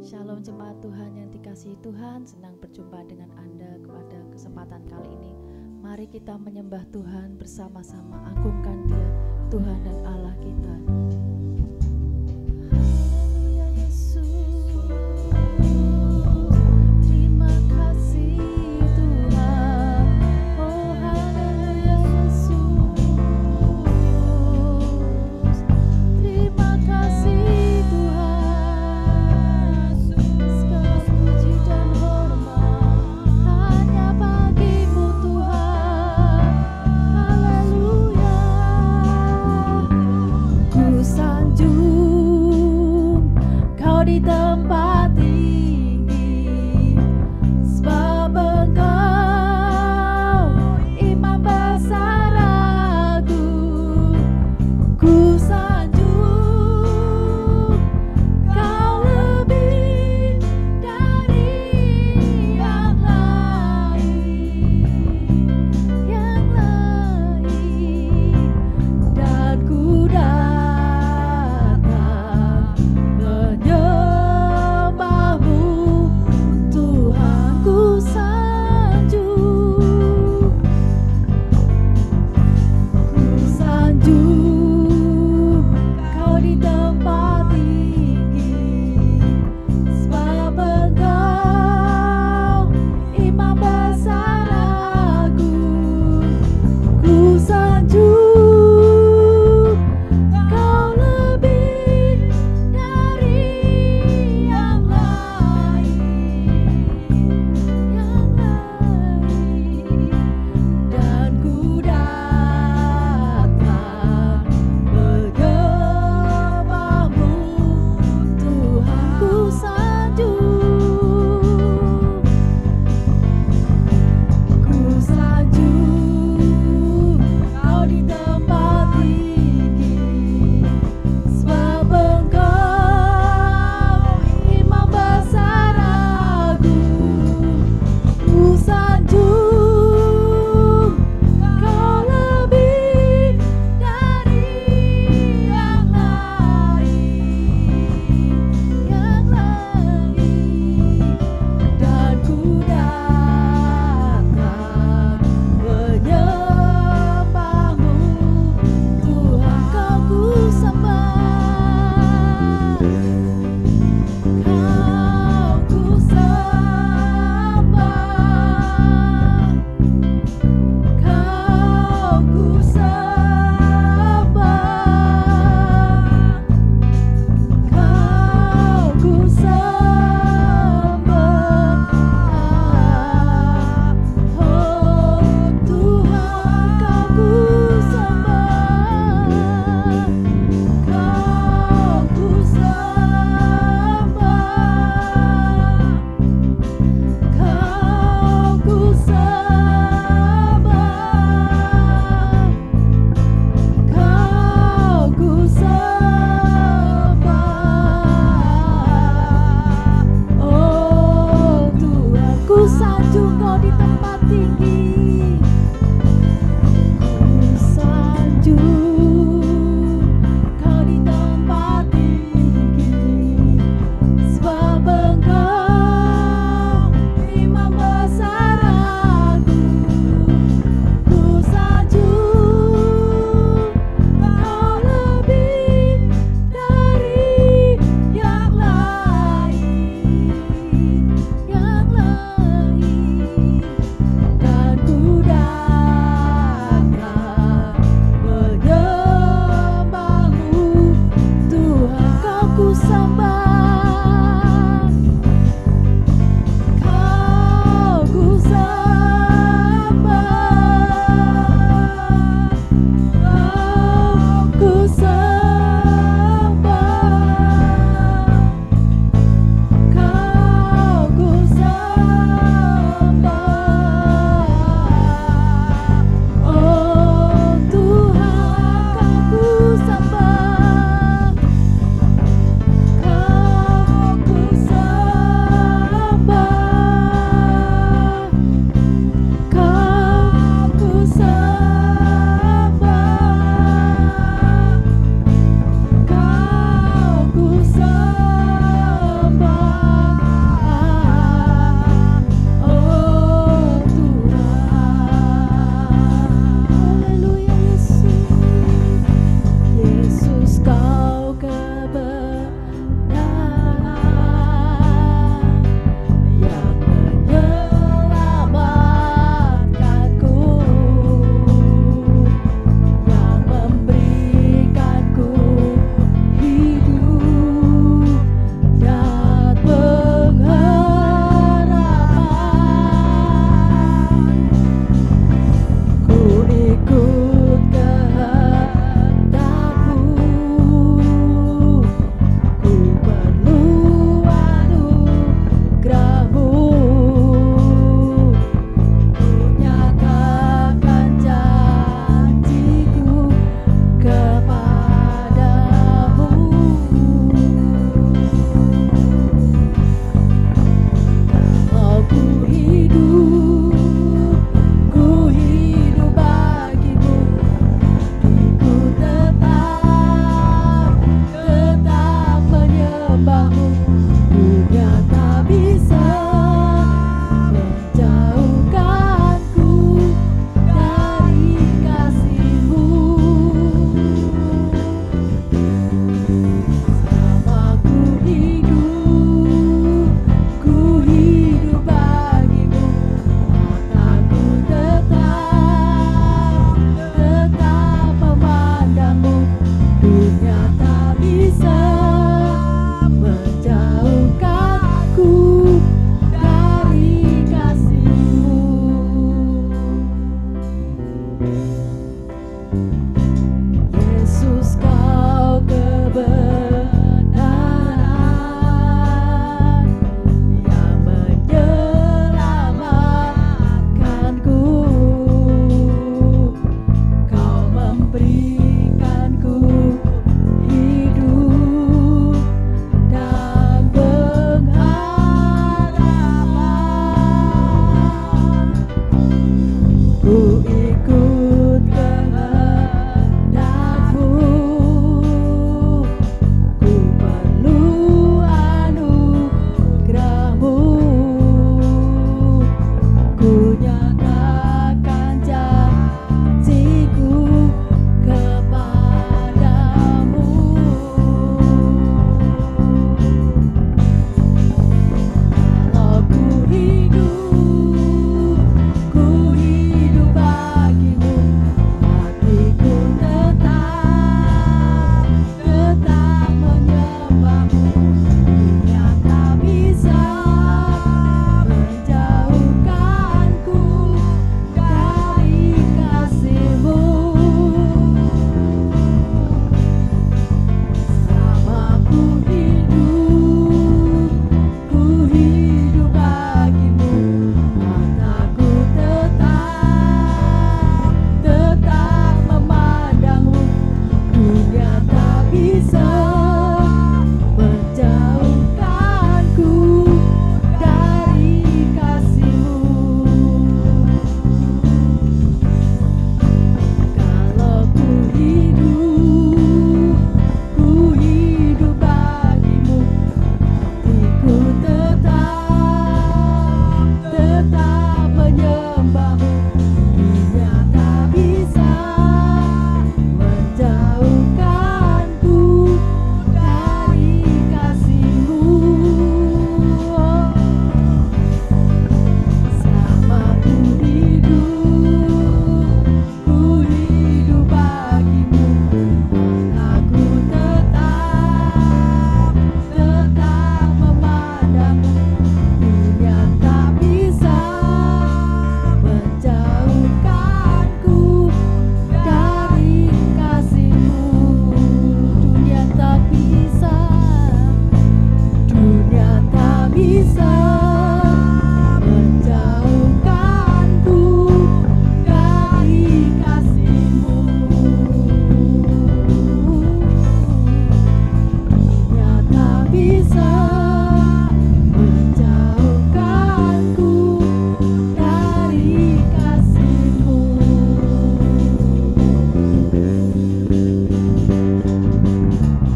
Shalom jemaat Tuhan yang dikasihi Tuhan, senang berjumpa dengan Anda pada kesempatan kali ini. Mari kita menyembah Tuhan bersama-sama, agungkan Dia, Tuhan dan Allah kita. Haleluya Yesus, terima kasih Tuhan. Oh haleluya Yesus, terima kasih Tuhan. Segala puji dan hormat hanya bagi-Mu Tuhan. Haleluya. Ku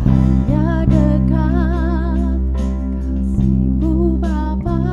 Hanya dekat kasih-Mu Bapa.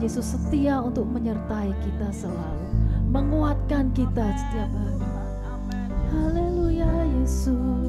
Yesus setia untuk menyertai kita selalu, menguatkan kita setiap hari. Haleluya Yesus.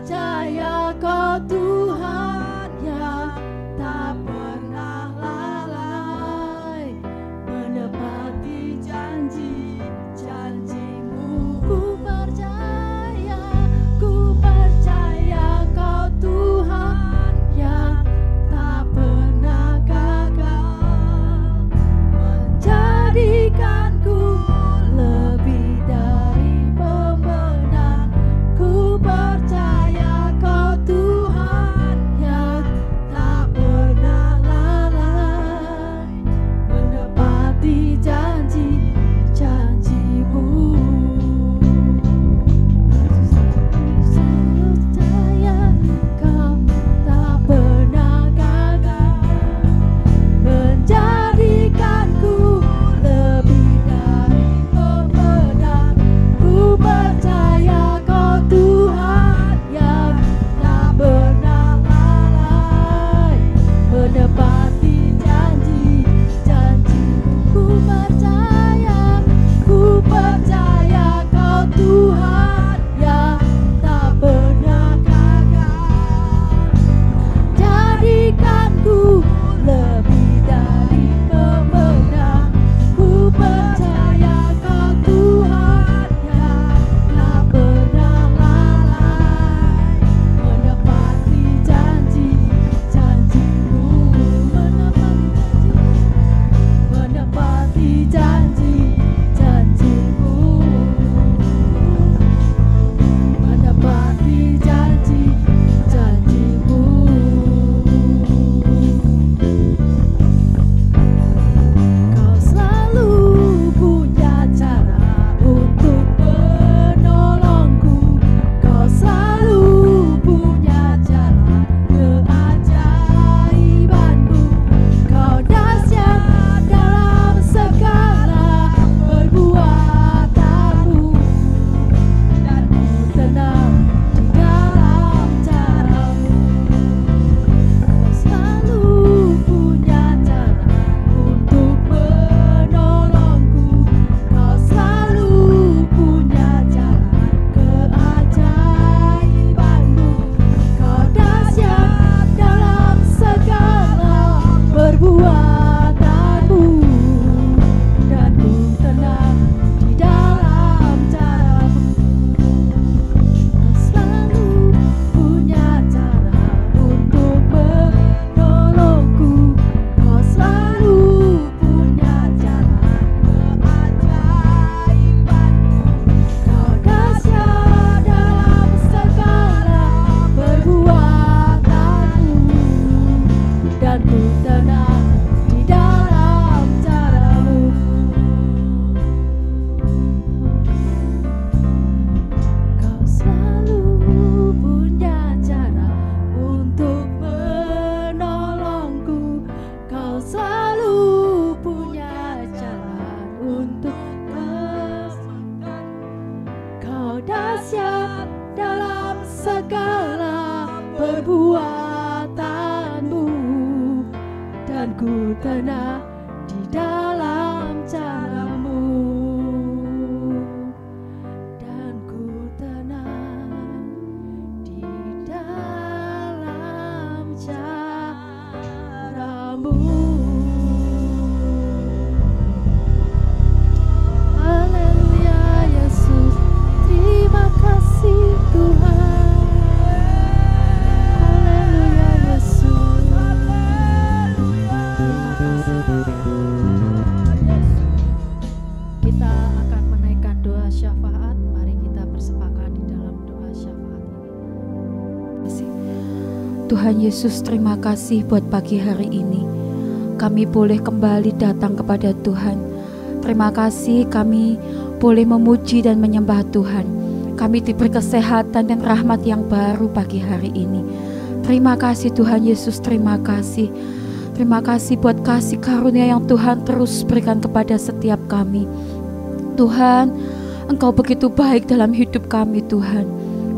Jaya perbuatanmu, dan ku tenang di dalam caramu, dan ku tenang di dalam caramu. Haleluya Yesus, terima kasih Tuhan. Kita akan menaikkan doa syafaat. Mari kita bersepakat di dalam doa syafaat ini. Tuhan Yesus, terima kasih buat pagi hari ini. Kami boleh kembali datang kepada Tuhan. Terima kasih kami boleh memuji dan menyembah Tuhan. Kami diberi kesehatan dan rahmat yang baru pagi hari ini. Terima kasih Tuhan Yesus, terima kasih. Terima kasih buat kasih karunia yang Tuhan terus berikan kepada setiap kami. Tuhan, Engkau begitu baik dalam hidup kami Tuhan.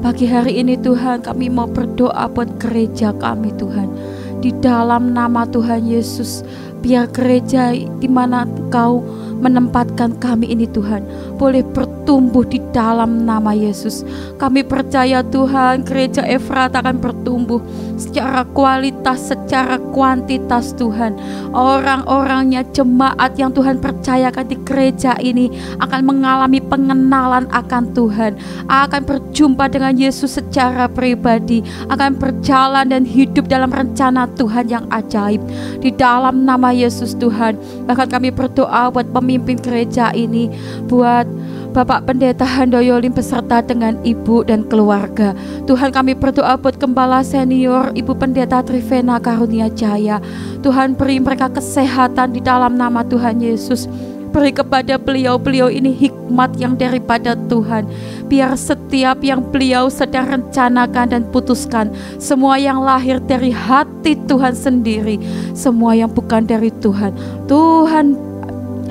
Pagi hari ini Tuhan, kami mau berdoa buat gereja kami Tuhan. Di dalam nama Tuhan Yesus, biar gereja di mana Engkau menempatkan kami ini Tuhan, boleh bertumbuh di dalam nama Yesus. Kami percaya Tuhan, gereja Efrat akan bertumbuh secara kualitas, secara kuantitas Tuhan. Orang-orangnya, jemaat yang Tuhan percayakan di gereja ini akan mengalami pengenalan akan Tuhan, akan berjumpa dengan Yesus secara pribadi, akan berjalan dan hidup dalam rencana Tuhan yang ajaib. Di dalam nama Yesus Tuhan, bahkan kami berdoa buat pemimpin gereja ini, buat Bapak Pendeta Handoyo Lim beserta dengan ibu dan keluarga. Tuhan, kami berdoa buat Gembala Senior Ibu Pendeta Trivena Karunia Jaya. Tuhan, beri mereka kesehatan di dalam nama Tuhan Yesus. Beri kepada beliau-beliau ini hikmat yang daripada Tuhan. Biar setiap yang beliau sedang rencanakan dan putuskan, semua yang lahir dari hati Tuhan sendiri, semua yang bukan dari Tuhan, Tuhan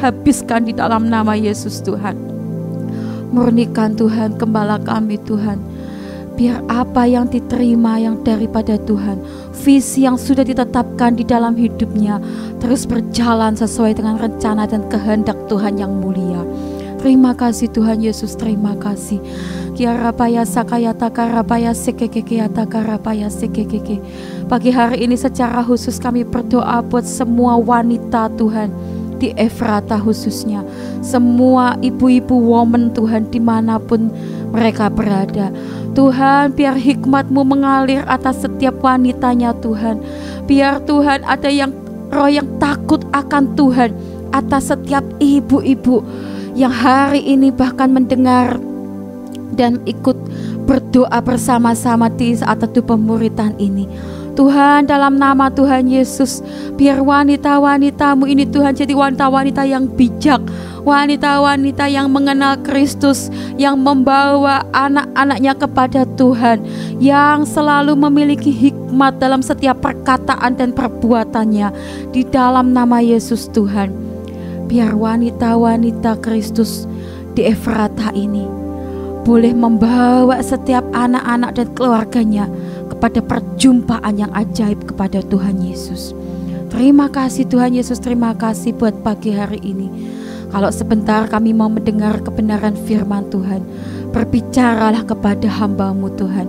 habiskan di dalam nama Yesus Tuhan. Murnikan Tuhan gembala kami Tuhan. Biar apa yang diterima yang daripada Tuhan visi yang sudah ditetapkan di dalam hidupnya terus berjalan sesuai dengan rencana dan kehendak Tuhan yang mulia. Terima kasih Tuhan Yesus, terima kasih. Kiarapaya sakayata karapaya sekekekeyata karapaya sekekeke. Pagi hari ini secara khusus kami berdoa buat semua wanita Tuhan di Efrata khususnya, semua ibu-ibu woman Tuhan dimanapun mereka berada. Tuhan, biar hikmat-Mu mengalir atas setiap wanitanya Tuhan. Biar Tuhan ada yang roh yang takut akan Tuhan atas setiap ibu-ibu yang hari ini bahkan mendengar dan ikut berdoa bersama-sama di saat teduh pemuritan ini. Tuhan, dalam nama Tuhan Yesus, biar wanita-wanita-Mu ini Tuhan jadi wanita-wanita yang bijak, wanita-wanita yang mengenal Kristus, yang membawa anak-anaknya kepada Tuhan, yang selalu memiliki hikmat dalam setiap perkataan dan perbuatannya. Di dalam nama Yesus Tuhan, biar wanita-wanita Kristus di Efrata ini boleh membawa setiap anak-anak dan keluarganya kepada perjumpaan yang ajaib kepada Tuhan Yesus. Terima kasih Tuhan Yesus, terima kasih buat pagi hari ini. Kalau sebentar kami mau mendengar kebenaran firman Tuhan, berbicaralah kepada hamba-Mu Tuhan.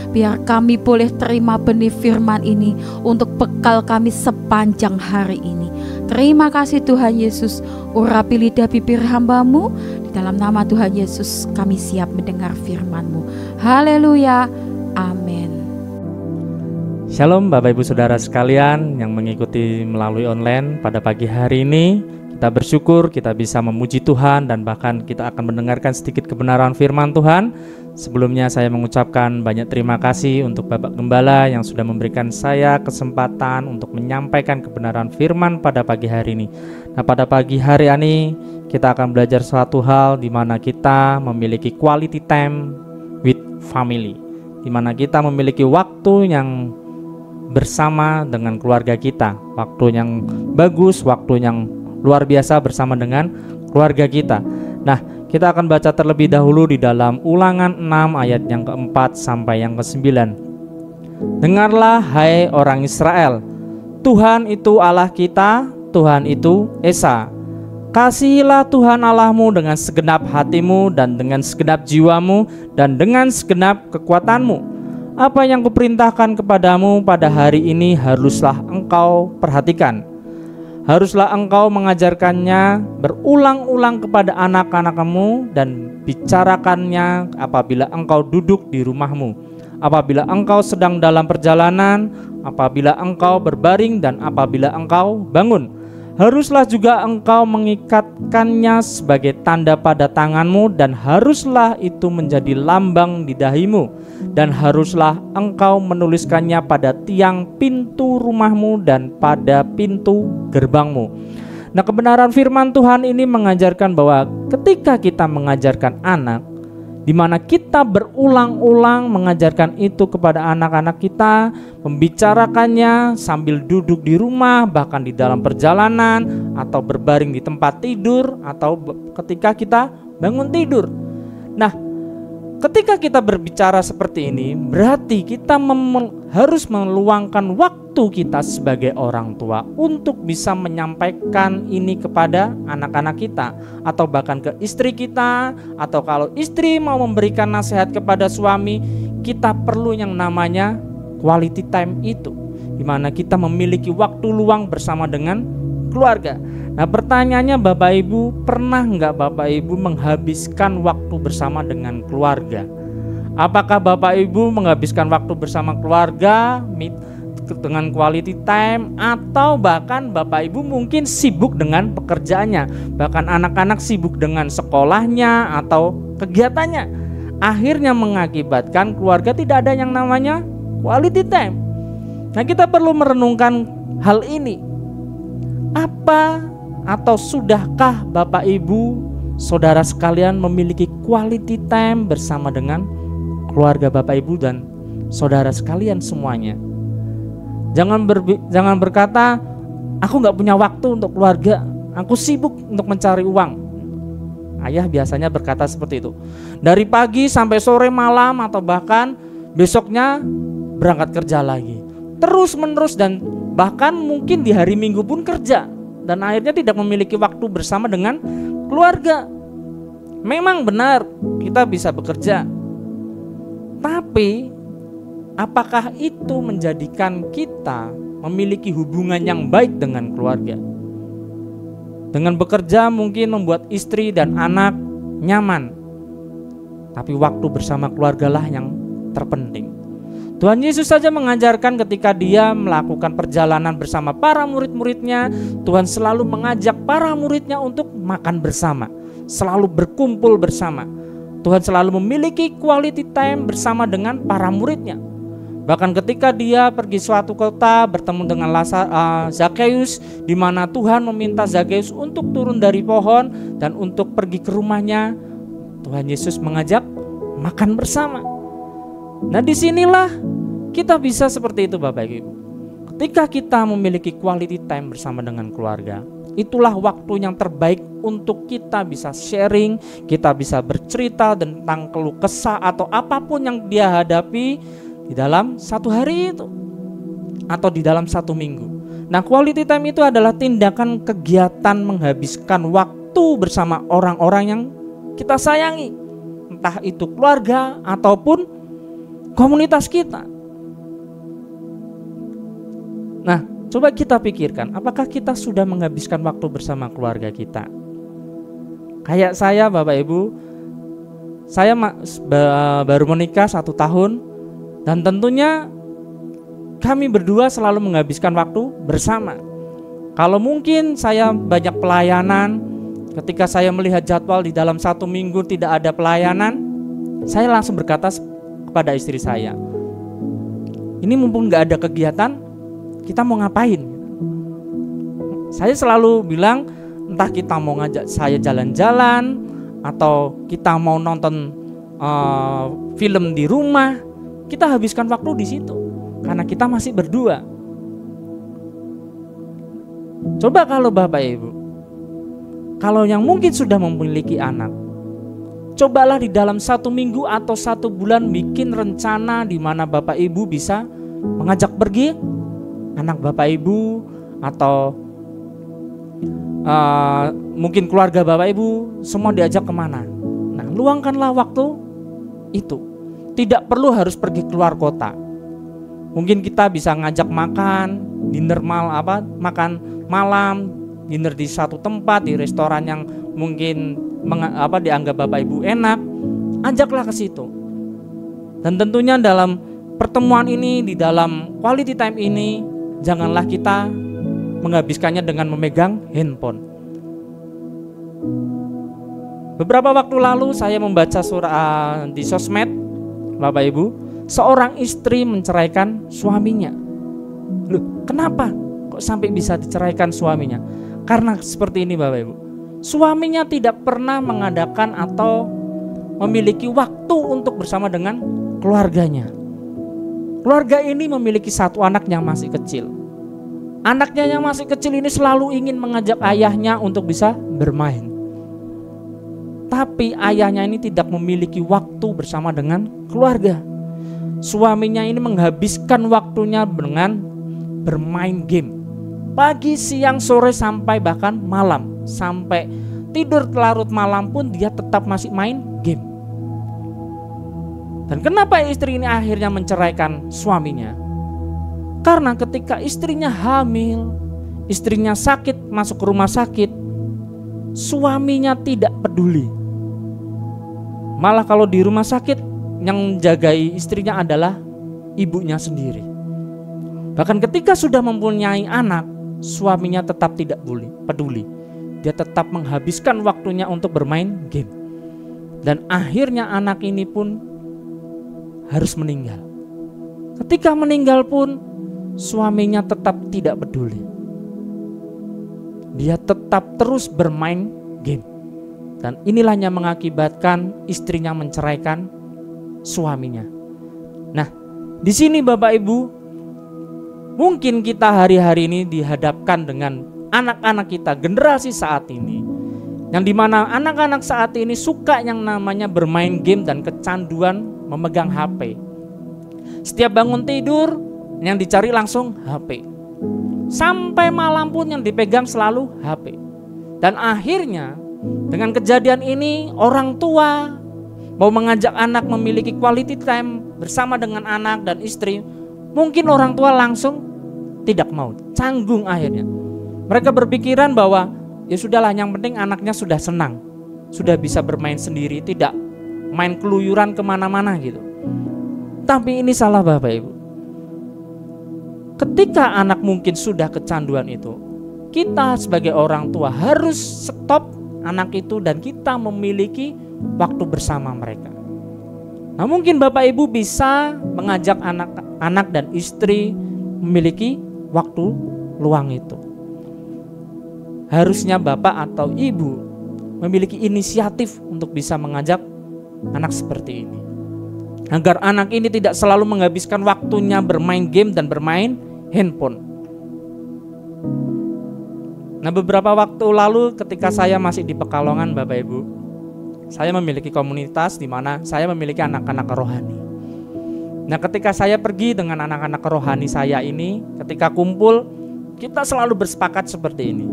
Biar kami boleh terima benih firman ini untuk bekal kami sepanjang hari ini. Terima kasih Tuhan Yesus, urapi lidah bibir hamba-Mu. Di dalam nama Tuhan Yesus kami siap mendengar firman-Mu. Haleluya, amin. Shalom Bapak Ibu Saudara sekalian yang mengikuti melalui online pada pagi hari ini. Kita bersyukur kita bisa memuji Tuhan dan bahkan kita akan mendengarkan sedikit kebenaran firman Tuhan. Sebelumnya saya mengucapkan banyak terima kasih untuk Bapak Gembala yang sudah memberikan saya kesempatan untuk menyampaikan kebenaran firman pada pagi hari ini. Nah, pada pagi hari ini kita akan belajar suatu hal di mana kita memiliki quality time with family, di mana kita memiliki waktu yang bersama dengan keluarga kita, waktu yang bagus, waktu yang luar biasa bersama dengan keluarga kita. Nah, kita akan baca terlebih dahulu di dalam Ulangan 6 ayat yang keempat sampai yang ke-9. Dengarlah hai orang Israel, Tuhan itu Allah kita, Tuhan itu Esa. Kasihilah Tuhan Allahmu dengan segenap hatimu dan dengan segenap jiwamu dan dengan segenap kekuatanmu. Apa yang kuperintahkan kepadamu pada hari ini haruslah engkau perhatikan. Haruslah engkau mengajarkannya berulang-ulang kepada anak-anak-kamu dan bicarakannya apabila engkau duduk di rumahmu, apabila engkau sedang dalam perjalanan, apabila engkau berbaring dan apabila engkau bangun. Haruslah juga engkau mengikatkannya sebagai tanda pada tanganmu dan haruslah itu menjadi lambang di dahimu dan haruslah engkau menuliskannya pada tiang pintu rumahmu dan pada pintu gerbangmu. Nah, kebenaran firman Tuhan ini mengajarkan bahwa ketika kita mengajarkan anak, di mana kita berulang-ulang mengajarkan itu kepada anak-anak kita, membicarakannya sambil duduk di rumah, bahkan di dalam perjalanan, atau berbaring di tempat tidur, atau ketika kita bangun tidur. Nah, ketika kita berbicara seperti ini, berarti kita harus meluangkan waktu kita sebagai orang tua untuk bisa menyampaikan ini kepada anak-anak kita, atau bahkan ke istri kita, atau kalau istri mau memberikan nasihat kepada suami, kita perlu yang namanya quality time itu, dimana kita memiliki waktu luang bersama dengan keluarga. Nah, pertanyaannya Bapak Ibu, pernah nggak Bapak Ibu menghabiskan waktu bersama dengan keluarga? Apakah Bapak Ibu menghabiskan waktu bersama keluarga dengan quality time, atau bahkan Bapak Ibu mungkin sibuk dengan pekerjaannya, bahkan anak-anak sibuk dengan sekolahnya atau kegiatannya, akhirnya mengakibatkan keluarga tidak ada yang namanya quality time. Nah, kita perlu merenungkan hal ini. Apa atau sudahkah Bapak Ibu, saudara sekalian memiliki quality time bersama dengan keluarga Bapak Ibu dan saudara sekalian semuanya? Jangan berkata, aku gak punya waktu untuk keluarga, aku sibuk untuk mencari uang. Ayah biasanya berkata seperti itu. Dari pagi sampai sore malam atau bahkan besoknya berangkat kerja lagi. terus menerus, dan bahkan mungkin di hari Minggu pun kerja, dan akhirnya tidak memiliki waktu bersama dengan keluarga. Memang benar kita bisa bekerja, tapi apakah itu menjadikan kita memiliki hubungan yang baik dengan keluarga? Dengan bekerja mungkin membuat istri dan anak nyaman, tapi waktu bersama keluargalah yang terpenting. Tuhan Yesus saja mengajarkan ketika dia melakukan perjalanan bersama para murid-muridnya, Tuhan selalu mengajak para muridnya untuk makan bersama, selalu berkumpul bersama. Tuhan selalu memiliki quality time bersama dengan para muridnya. Bahkan ketika dia pergi suatu kota bertemu dengan Zakheus, di mana Tuhan meminta Zakheus untuk turun dari pohon dan untuk pergi ke rumahnya, Tuhan Yesus mengajak makan bersama. Nah, disinilah kita bisa seperti itu Bapak Ibu. Ketika kita memiliki quality time bersama dengan keluarga, itulah waktu yang terbaik untuk kita bisa sharing, kita bisa bercerita tentang keluh kesah atau apapun yang dia hadapi di dalam satu hari itu atau di dalam satu minggu. Nah, quality time itu adalah tindakan kegiatan menghabiskan waktu bersama orang-orang yang kita sayangi, entah itu keluarga ataupun komunitas kita. Nah, coba kita pikirkan, apakah kita sudah menghabiskan waktu bersama keluarga kita? Kayak saya Bapak Ibu, saya baru menikah 1 tahun, dan tentunya kami berdua selalu menghabiskan waktu bersama. Kalau mungkin saya banyak pelayanan, ketika saya melihat jadwal di dalam 1 minggu tidak ada pelayanan, saya langsung berkata kepada istri saya, ini mumpung gak ada kegiatan, kita mau ngapain? Saya selalu bilang, entah kita mau ngajak saya jalan-jalan, atau kita mau nonton film di rumah, kita habiskan waktu di situ karena kita masih berdua. Coba kalau Bapak Ibu, kalau yang mungkin sudah memiliki anak, cobalah di dalam 1 minggu atau 1 bulan bikin rencana di mana Bapak Ibu bisa mengajak pergi anak Bapak Ibu atau mungkin keluarga Bapak Ibu, semua diajak kemana. Nah, luangkanlah waktu itu. Tidak perlu harus pergi keluar kota. Mungkin kita bisa ngajak makan dinner makan malam, dinner di satu tempat, di restoran yang mungkin dianggap Bapak Ibu enak. Ajaklah ke situ. Dan tentunya dalam pertemuan ini, di dalam quality time ini, janganlah kita menghabiskannya dengan memegang handphone. Beberapa waktu lalu saya membaca surah di sosmed, Bapak Ibu, seorang istri menceraikan suaminya. Loh, kenapa kok sampai bisa diceraikan suaminya? Karena seperti ini Bapak Ibu, suaminya tidak pernah mengadakan atau memiliki waktu untuk bersama dengan keluarganya. Keluarga ini memiliki 1 anak yang masih kecil. Anaknya yang masih kecil ini selalu ingin mengajak ayahnya untuk bisa bermain. Tapi ayahnya ini tidak memiliki waktu bersama dengan keluarga. Suaminya ini menghabiskan waktunya dengan bermain game. Pagi, siang, sore, sampai bahkan malam. Sampai tidur larut malam pun dia tetap masih main game. Dan kenapa istri ini akhirnya menceraikan suaminya? Karena ketika istrinya hamil, istrinya sakit, masuk ke rumah sakit, suaminya tidak peduli. Malah kalau di rumah sakit, yang menjagai istrinya adalah ibunya sendiri. Bahkan ketika sudah mempunyai anak, suaminya tetap tidak peduli. Dia tetap menghabiskan waktunya untuk bermain game. Dan akhirnya anak ini pun harus meninggal. Ketika meninggal pun suaminya tetap tidak peduli. Dia tetap terus bermain game. Dan inilah yang mengakibatkan istrinya menceraikan suaminya. Nah, di sini Bapak Ibu, mungkin kita hari-hari ini dihadapkan dengan anak-anak kita, generasi saat ini, yang dimana anak-anak saat ini suka yang namanya bermain game dan kecanduan memegang HP. Setiap bangun tidur, yang dicari langsung HP. Sampai malam pun yang dipegang selalu HP. Dan akhirnya dengan kejadian ini orang tua mau mengajak anak memiliki quality time bersama dengan anak dan istri, mungkin orang tua langsung tidak mau, canggung akhirnya. Mereka berpikiran bahwa ya sudahlah, yang penting anaknya sudah senang, sudah bisa bermain sendiri, tidak main keluyuran kemana-mana gitu. Tapi ini salah Bapak Ibu. Ketika anak mungkin sudah kecanduan itu, kita sebagai orang tua harus stop anak itu dan kita memiliki waktu bersama mereka. Nah, mungkin Bapak Ibu bisa mengajak anak dan istri memiliki waktu luang itu. Harusnya Bapak atau Ibu memiliki inisiatif untuk bisa mengajak anak seperti ini. Agar anak ini tidak selalu menghabiskan waktunya bermain game dan bermain handphone. Nah, beberapa waktu lalu ketika saya masih di Pekalongan Bapak Ibu, saya memiliki komunitas di mana saya memiliki anak-anak rohani. Nah, ketika saya pergi dengan anak-anak rohani saya ini, ketika kumpul, kita selalu bersepakat seperti ini.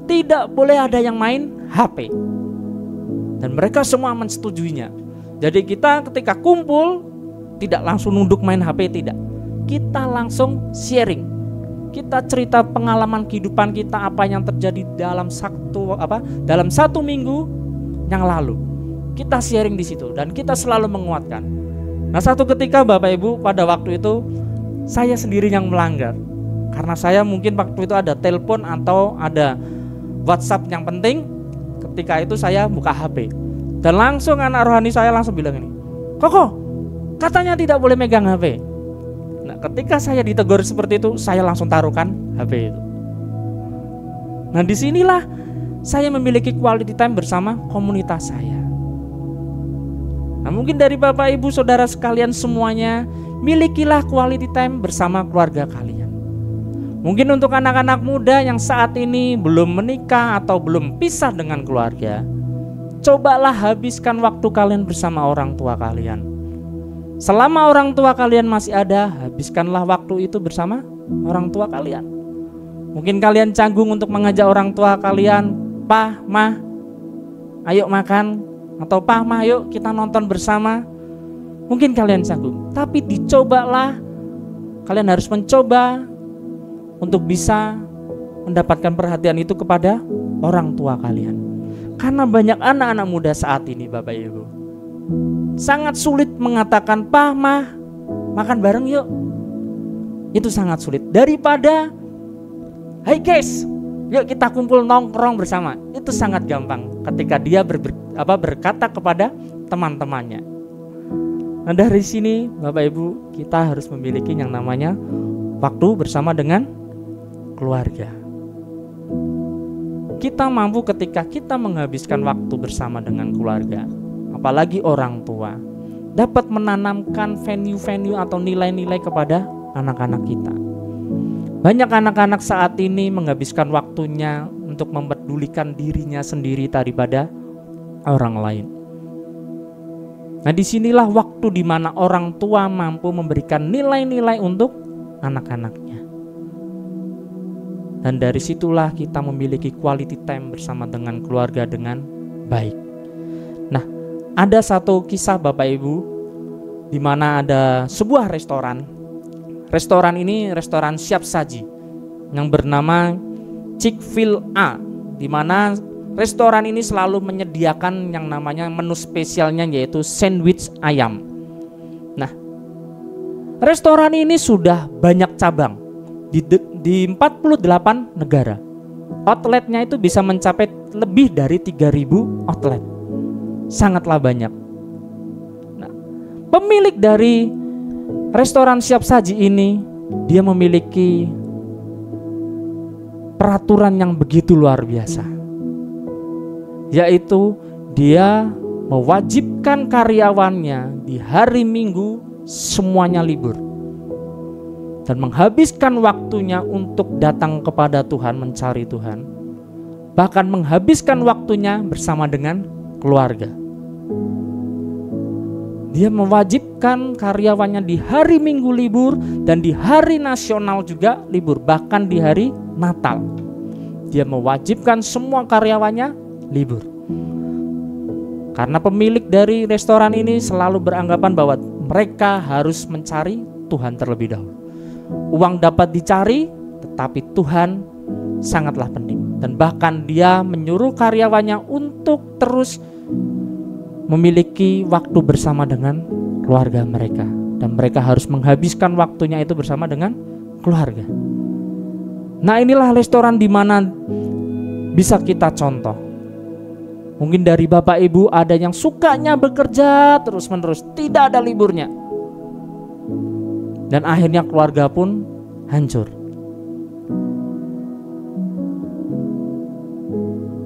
Tidak boleh ada yang main HP. Dan mereka semua mensetujuinya. Jadi kita ketika kumpul tidak langsung nunduk main HP, tidak. Kita langsung sharing. Kita cerita pengalaman kehidupan kita, apa yang terjadi dalam satu minggu yang lalu. Kita sharing di situ dan kita selalu menguatkan. Nah, satu ketika Bapak Ibu pada waktu itu saya sendiri yang melanggar. Karena saya mungkin waktu itu ada telepon atau ada WhatsApp yang penting. Ketika itu saya buka HP. Dan langsung anak rohani saya langsung bilang ini, "Koko, katanya tidak boleh megang HP." Nah, ketika saya ditegur seperti itu, saya langsung taruhkan HP itu. Nah, disinilah saya memiliki quality time bersama komunitas saya. Nah, mungkin dari Bapak Ibu Saudara sekalian semuanya, milikilah quality time bersama keluarga kalian. Mungkin untuk anak-anak muda yang saat ini belum menikah atau belum pisah dengan keluarga, cobalah habiskan waktu kalian bersama orang tua kalian. Selama orang tua kalian masih ada, habiskanlah waktu itu bersama orang tua kalian. Mungkin kalian canggung untuk mengajak orang tua kalian, "Pah, Mah, ayo makan," atau "Pah, Mah, yuk kita nonton bersama." Mungkin kalian canggung, tapi dicobalah. Kalian harus mencoba untuk bisa mendapatkan perhatian itu kepada orang tua kalian. Karena banyak anak-anak muda saat ini Bapak Ibu sangat sulit mengatakan, "Pah, Mah, makan bareng yuk." Itu sangat sulit. Daripada, "Hai guys, yuk kita kumpul nongkrong bersama." Itu sangat gampang ketika dia berkata kepada teman-temannya. Nah, dari sini Bapak Ibu kita harus memiliki yang namanya waktu bersama dengan keluarga. Kita mampu ketika kita menghabiskan waktu bersama dengan keluarga, apalagi orang tua, dapat menanamkan value-value atau nilai-nilai kepada anak-anak kita. Banyak anak-anak saat ini menghabiskan waktunya untuk mempedulikan dirinya sendiri daripada orang lain. Nah, disinilah waktu di mana orang tua mampu memberikan nilai-nilai untuk anak-anaknya. Dan dari situlah kita memiliki quality time bersama dengan keluarga dengan baik. Nah, ada satu kisah Bapak Ibu di mana ada sebuah restoran. Restoran ini restoran siap saji yang bernama Chick-fil-A, di mana restoran ini selalu menyediakan yang namanya menu spesialnya yaitu sandwich ayam. Nah, restoran ini sudah banyak cabang di 48 negara. Outletnya itu bisa mencapai lebih dari 3.000 outlet. Sangatlah banyak. Nah, pemilik dari restoran siap saji ini, dia memiliki peraturan yang begitu luar biasa. Yaitu dia mewajibkan karyawannya di hari Minggu semuanya libur. Dan menghabiskan waktunya untuk datang kepada Tuhan, mencari Tuhan. Bahkan menghabiskan waktunya bersama dengan keluarga. Dia mewajibkan karyawannya di hari Minggu libur dan di hari nasional juga libur, bahkan di hari Natal. Dia mewajibkan semua karyawannya libur. Karena pemilik dari restoran ini selalu beranggapan bahwa mereka harus mencari Tuhan terlebih dahulu. Uang dapat dicari, tetapi Tuhan sangatlah penting. Dan bahkan dia menyuruh karyawannya untuk terus memiliki waktu bersama dengan keluarga mereka, dan mereka harus menghabiskan waktunya itu bersama dengan keluarga. Nah, inilah restoran di mana bisa kita contoh. Mungkin dari Bapak Ibu ada yang sukanya bekerja terus-menerus, tidak ada liburnya, dan akhirnya keluarga pun hancur.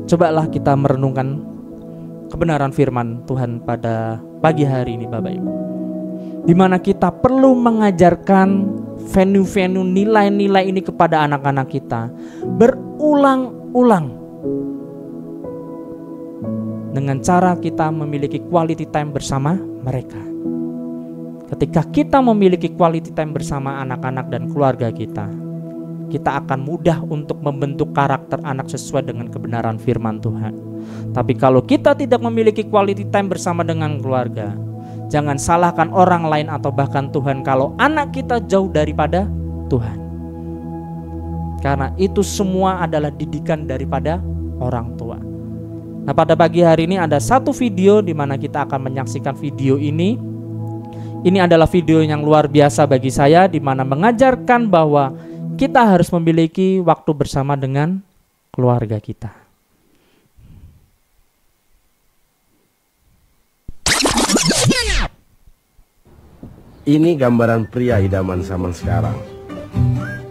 Cobalah kita merenungkan kebenaran firman Tuhan pada pagi hari ini, Bapak Ibu, di mana kita perlu mengajarkan venue-venue nilai-nilai ini kepada anak-anak kita berulang-ulang, dengan cara kita memiliki quality time bersama mereka. Ketika kita memiliki quality time bersama anak-anak dan keluarga kita, kita akan mudah untuk membentuk karakter anak sesuai dengan kebenaran firman Tuhan. Tapi kalau kita tidak memiliki quality time bersama dengan keluarga, jangan salahkan orang lain atau bahkan Tuhan kalau anak kita jauh daripada Tuhan. Karena itu semua adalah didikan daripada orang tua. Nah, pada pagi hari ini ada satu video di mana kita akan menyaksikan video ini. Ini adalah video yang luar biasa bagi saya, di mana mengajarkan bahwa kita harus memiliki waktu bersama dengan keluarga kita. Ini gambaran pria idaman zaman sekarang.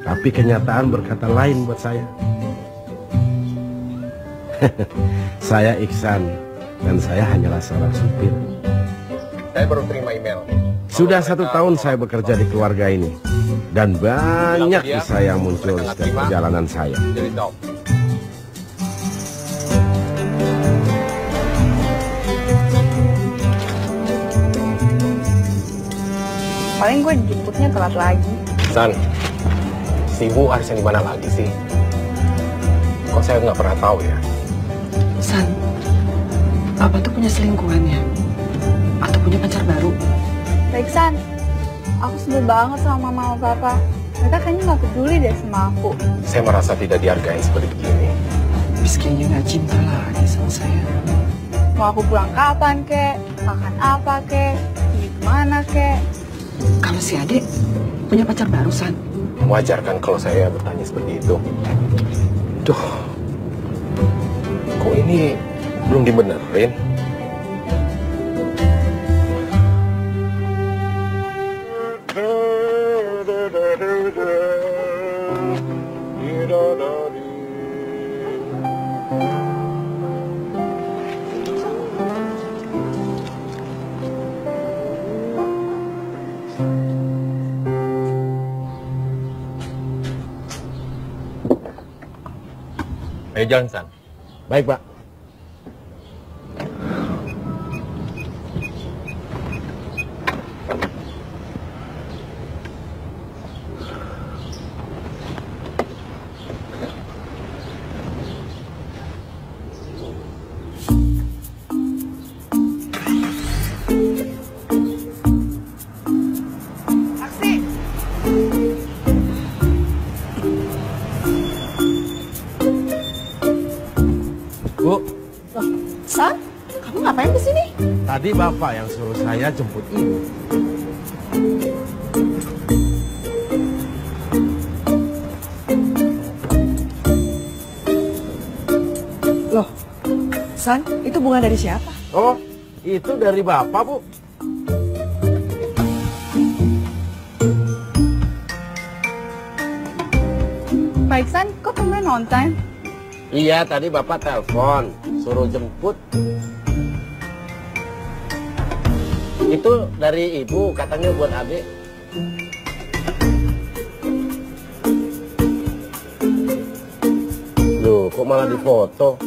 Tapi kenyataan berkata lain buat saya. Saya Iksan, dan saya hanyalah seorang supir. Saya baru terima email. Sudah 1 tahun saya bekerja di keluarga ini, dan banyak kisah yang muncul setiap perjalanan saya. Jadi top. Paling gue dijemputnya telat lagi. San, si Ibu Arisnya di mana lagi sih? Kok saya nggak pernah tahu ya? San, Papa tuh punya selingkuhan ya? Atau punya pacar baru? Baik, San. Aku sebel banget sama mama papa. Mereka kayaknya nggak peduli deh sama aku. Saya merasa tidak dihargai seperti begini. Habis kayaknya nggak cinta lagi sama saya. Mau aku pulang kapan, kek? Makan apa, kek? Pergi kemana, kek? Kalau si Adek punya pacar baru, San? Wajar kan kalau saya bertanya seperti itu. Duh, kok ini belum dibenerin? Ayo jalan, San. Baik, Pak. Bu, San, kamu ngapain di sini? tadi Bapak yang suruh saya jemput Ibu. Loh, San, itu bunga dari siapa? Oh, itu dari Bapak, Bu. Baik, San, kok tumben on time? Iya, tadi Bapak telepon, suruh jemput. Itu dari Ibu, katanya buat Adik. Loh, kok malah difoto?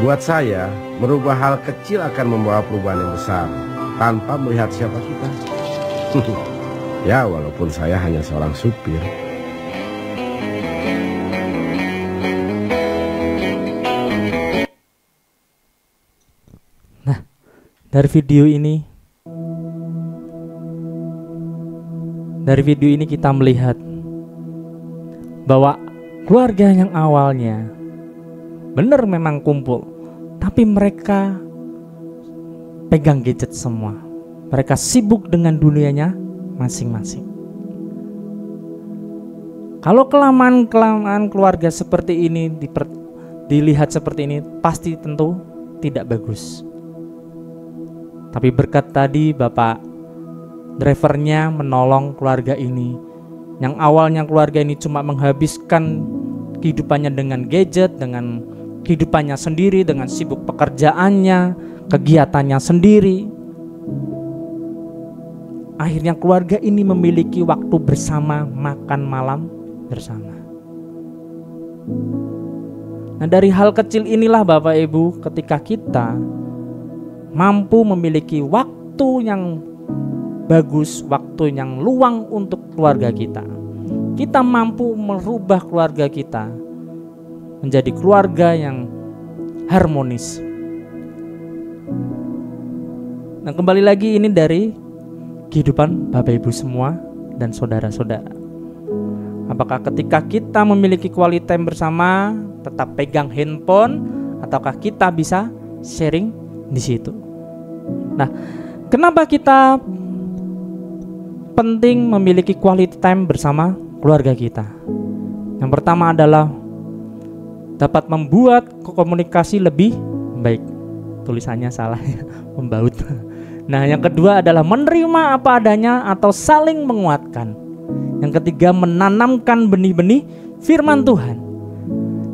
Buat saya, merubah hal kecil akan membawa perubahan yang besar tanpa melihat siapa kita. Ya, walaupun saya hanya seorang supir. Nah, dari video ini kita melihat bahwa keluarga yang awalnya benar memang kumpul, tapi mereka pegang gadget semua. Mereka sibuk dengan dunianya masing-masing. Kalau kelamaan keluarga seperti ini dilihat seperti ini, pasti tentu tidak bagus. Tapi berkat tadi Bapak drivernya menolong keluarga ini, yang awalnya keluarga ini cuma menghabiskan kehidupannya dengan gadget, dengan kehidupannya sendiri, dengan sibuk pekerjaannya, kegiatannya sendiri. Akhirnya keluarga ini memiliki waktu bersama, makan malam bersama. Nah, dari hal kecil inilah Bapak Ibu, ketika kita mampu memiliki waktu yang bagus, waktu yang luang untuk keluarga kita, kita mampu merubah keluarga kita menjadi keluarga yang harmonis. Nah, kembali lagi ini dari kehidupan Bapak Ibu semua dan saudara-saudara. Apakah ketika kita memiliki quality time bersama tetap pegang handphone, ataukah kita bisa sharing di situ? Nah, kenapa kita penting memiliki quality time bersama keluarga kita? Yang pertama adalah dapat membuat komunikasi lebih baik. Tulisannya salah ya, membaut. Nah, yang kedua adalah menerima apa adanya atau saling menguatkan. Yang ketiga, menanamkan benih-benih firman Tuhan.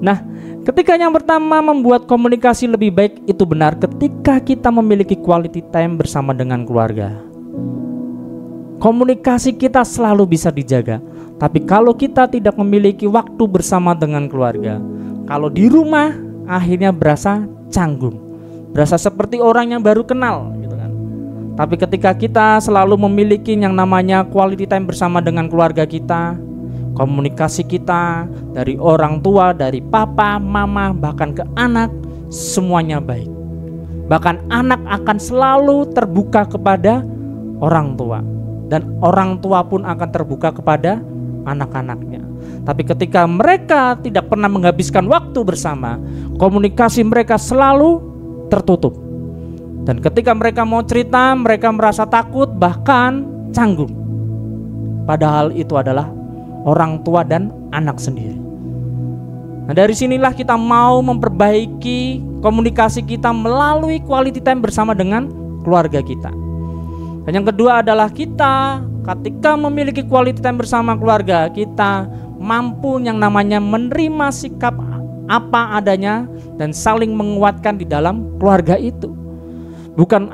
Nah, ketika yang pertama membuat komunikasi lebih baik, itu benar ketika kita memiliki quality time bersama dengan keluarga. Komunikasi kita selalu bisa dijaga. Tapi kalau kita tidak memiliki waktu bersama dengan keluarga, kalau di rumah akhirnya berasa canggung, berasa seperti orang yang baru kenal gitu kan. Tapi ketika kita selalu memiliki yang namanya quality time bersama dengan keluarga kita, komunikasi kita dari orang tua, dari papa, mama, bahkan ke anak, semuanya baik. Bahkan anak akan selalu terbuka kepada orang tua, dan orang tua pun akan terbuka kepada anak-anaknya. Tapi ketika mereka tidak pernah menghabiskan waktu bersama, komunikasi mereka selalu tertutup. Dan ketika mereka mau cerita, mereka merasa takut, bahkan canggung. Padahal itu adalah orang tua dan anak sendiri. Nah, dari sinilah kita mau memperbaiki komunikasi kita melalui quality time bersama dengan keluarga kita. Dan yang kedua adalah kita ketika memiliki quality time bersama keluarga, kita mampu yang namanya menerima sikap apa adanya dan saling menguatkan di dalam keluarga itu. Bukan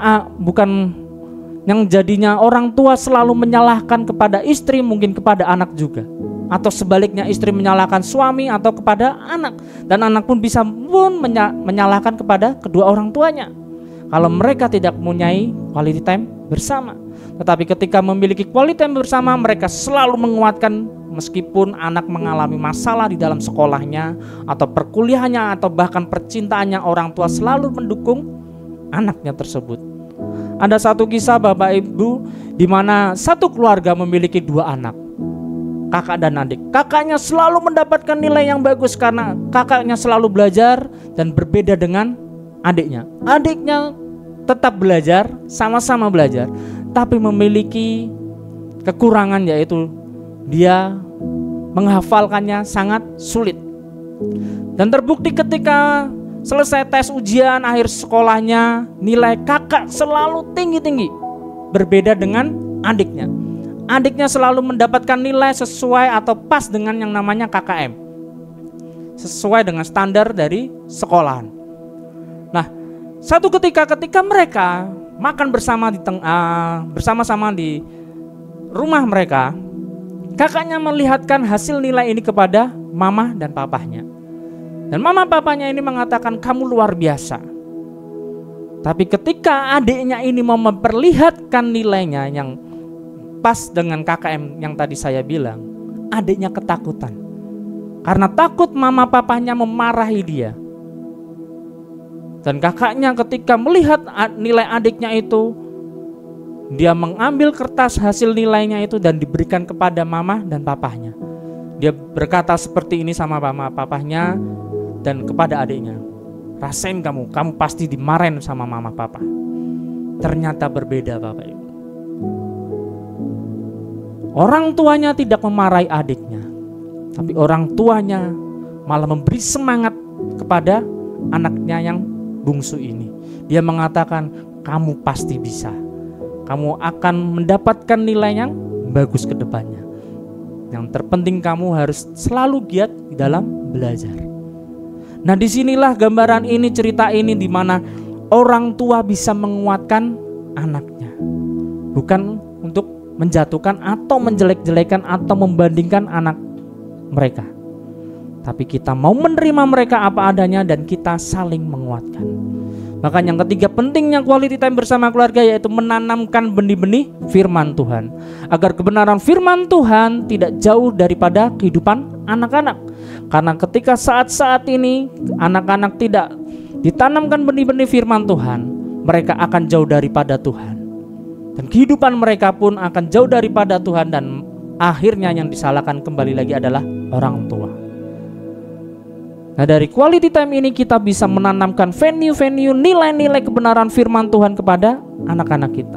yang jadinya orang tua selalu menyalahkan kepada istri, mungkin kepada anak juga, atau sebaliknya istri menyalahkan suami atau kepada anak, dan anak pun bisa menyalahkan kepada kedua orang tuanya kalau mereka tidak mempunyai quality time bersama. Tetapi ketika memiliki quality time bersama, mereka selalu menguatkan meskipun anak mengalami masalah di dalam sekolahnya atau perkuliahannya atau bahkan percintaannya, orang tua selalu mendukung anaknya tersebut. Ada satu kisah Bapak Ibu di mana satu keluarga memiliki dua anak, kakak dan adik. Kakaknya selalu mendapatkan nilai yang bagus karena kakaknya selalu belajar dan berbeda dengan adiknya. Adiknya tetap belajar, sama-sama belajar, tapi memiliki kekurangan, yaitu dia menghafalkannya sangat sulit. Dan terbukti ketika selesai tes ujian akhir sekolahnya, nilai kakak selalu tinggi-tinggi, berbeda dengan adiknya. Adiknya selalu mendapatkan nilai sesuai atau pas dengan yang namanya KKM, sesuai dengan standar dari sekolahan. Nah, satu ketika mereka makan bersama-sama di rumah mereka, kakaknya melihatkan hasil nilai ini kepada mama dan papahnya. Dan mama papanya ini mengatakan kamu luar biasa. Tapi ketika adiknya ini mau memperlihatkan nilainya yang pas dengan KKM yang tadi saya bilang, adiknya ketakutan. Karena takut mama papanya memarahi dia. Dan kakaknya ketika melihat nilai adiknya itu, dia mengambil kertas hasil nilainya itu dan diberikan kepada mama dan papahnya. Dia berkata seperti ini sama mama papahnya dan kepada adiknya, rasain kamu pasti dimarahin sama mama papa. Ternyata berbeda Bapak Ibu. Orang tuanya tidak memarahi adiknya, tapi orang tuanya malah memberi semangat kepada anaknya yang bungsu ini. Dia mengatakan, kamu pasti bisa. Kamu akan mendapatkan nilai yang bagus ke depannya. Yang terpenting kamu harus selalu giat di dalam belajar. Nah, disinilah gambaran ini, cerita ini di mana orang tua bisa menguatkan anaknya. Bukan untuk menjatuhkan atau menjelek-jelekan atau membandingkan anak mereka. Tapi kita mau menerima mereka apa adanya dan kita saling menguatkan. Maka yang ketiga pentingnya quality time bersama keluarga yaitu menanamkan benih-benih firman Tuhan. Agar kebenaran firman Tuhan tidak jauh daripada kehidupan anak-anak. Karena ketika saat-saat ini anak-anak tidak ditanamkan benih-benih firman Tuhan, mereka akan jauh daripada Tuhan. Dan kehidupan mereka pun akan jauh daripada Tuhan dan akhirnya yang disalahkan kembali lagi adalah orang tua. Nah, dari quality time ini kita bisa menanamkan venue-venue nilai-nilai kebenaran firman Tuhan kepada anak-anak kita.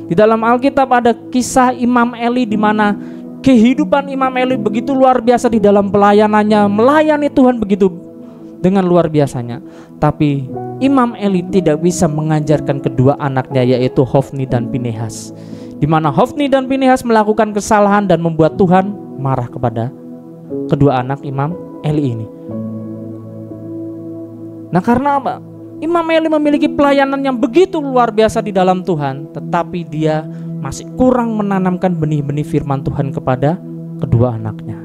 Di dalam Alkitab ada kisah Imam Eli di mana kehidupan Imam Eli begitu luar biasa di dalam pelayanannya, melayani Tuhan begitu dengan luar biasanya. Tapi Imam Eli tidak bisa mengajarkan kedua anaknya yaitu Hofni dan Pinehas. Di mana Hofni dan Pinehas melakukan kesalahan dan membuat Tuhan marah kepada kedua anak Imam Eli ini. Nah, karena apa? Imam Eli memiliki pelayanan yang begitu luar biasa di dalam Tuhan, tetapi dia masih kurang menanamkan benih-benih firman Tuhan kepada kedua anaknya.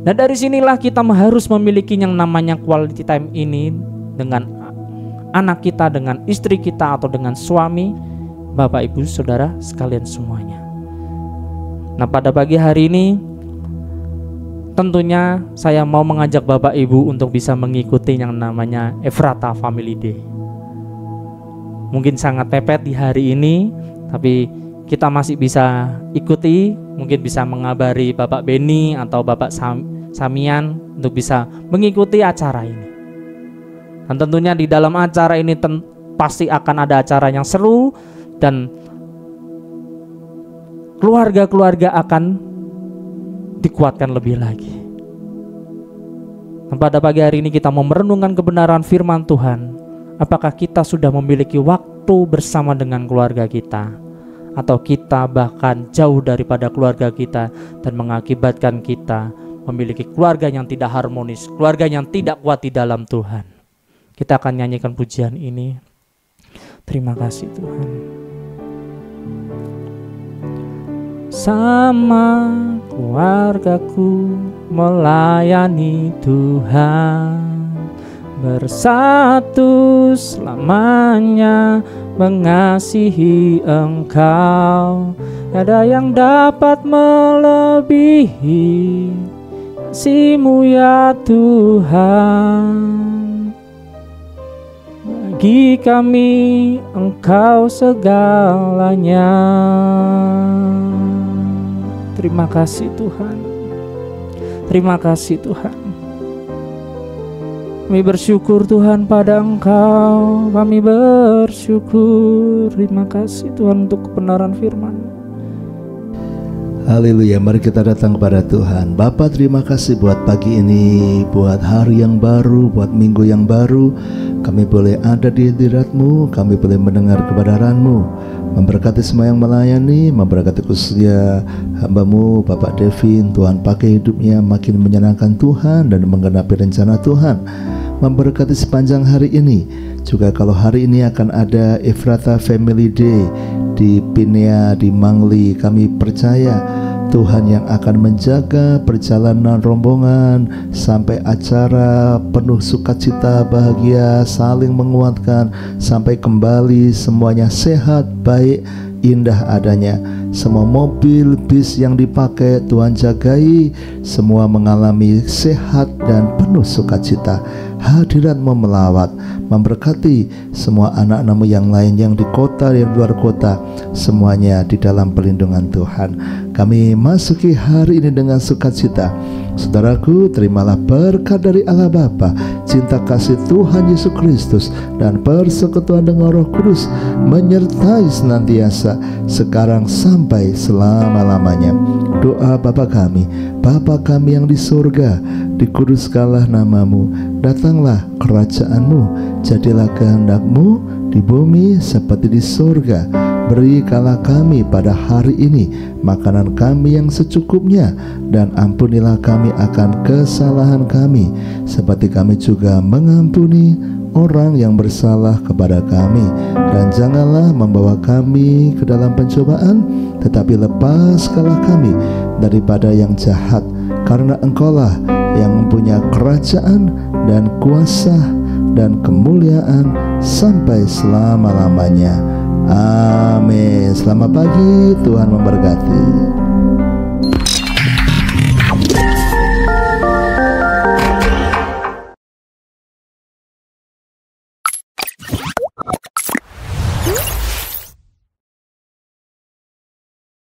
Nah, dari sinilah kita harus memiliki yang namanya quality time ini dengan anak kita, dengan istri kita, atau dengan suami, Bapak Ibu Saudara sekalian semuanya. Nah, pada pagi hari ini tentunya saya mau mengajak Bapak Ibu untuk bisa mengikuti yang namanya Ephrata Family Day. Mungkin sangat pepet di hari ini, tapi kita masih bisa ikuti. Mungkin bisa mengabari Bapak Beni atau Bapak Samian untuk bisa mengikuti acara ini. Dan tentunya di dalam acara ini pasti akan ada acara yang seru dan keluarga-keluarga akan dikuatkan lebih lagi. Dan pada pagi hari ini kita mau merenungkan kebenaran firman Tuhan. Apakah kita sudah memiliki waktu bersama dengan keluarga kita, atau kita bahkan jauh daripada keluarga kita dan mengakibatkan kita memiliki keluarga yang tidak harmonis, keluarga yang tidak kuat di dalam Tuhan. Kita akan nyanyikan pujian ini. Terima kasih Tuhan. Sama keluargaku melayani Tuhan, bersatu selamanya mengasihi Engkau. Ada yang dapat melebihi kasih-Mu ya Tuhan. Bagi kami Engkau segalanya. Terima kasih Tuhan. Terima kasih Tuhan. Kami bersyukur Tuhan pada Engkau. Kami bersyukur. Terima kasih Tuhan untuk kebenaran firman. Haleluya, mari kita datang kepada Tuhan. Bapa, terima kasih buat pagi ini, buat hari yang baru, buat minggu yang baru. Kami boleh ada di hadirat-Mu, kami boleh mendengar kebenaran-Mu. Memberkati semua yang melayani, memberkati khususnya hamba-Mu Bapak Devin. Tuhan pakai hidupnya makin menyenangkan Tuhan dan menggenapi rencana Tuhan. Memberkati sepanjang hari ini. Juga kalau hari ini akan ada Ephrata Family Day di Pinea, di Mangli, kami percaya Tuhan yang akan menjaga perjalanan rombongan sampai acara penuh sukacita, bahagia, saling menguatkan sampai kembali semuanya sehat, baik, indah adanya. Semua mobil, bis yang dipakai Tuhan jagai, semua mengalami sehat dan penuh sukacita. Hadirat-Mu melawat, memberkati semua anak-anak-Mu yang lain yang di kota, yang luar kota, semuanya di dalam perlindungan Tuhan. Kami masuki hari ini dengan sukacita. Saudaraku, terimalah berkat dari Allah Bapa, cinta kasih Tuhan Yesus Kristus, dan persekutuan dengan Roh Kudus menyertai senantiasa sekarang sampai selama-lamanya. Doa Bapa kami yang di surga, dikuduskanlah nama-Mu, datanglah kerajaan-Mu, jadilah kehendak-Mu di bumi seperti di surga. Berikanlah kami pada hari ini makanan kami yang secukupnya, dan ampunilah kami akan kesalahan kami, seperti kami juga mengampuni orang yang bersalah kepada kami. Dan janganlah membawa kami ke dalam pencobaan, tetapi lepaskanlah kami daripada yang jahat, karena Engkaulah yang mempunyai kerajaan dan kuasa dan kemuliaan sampai selama-lamanya. Amin. Selamat pagi, Tuhan memberkati.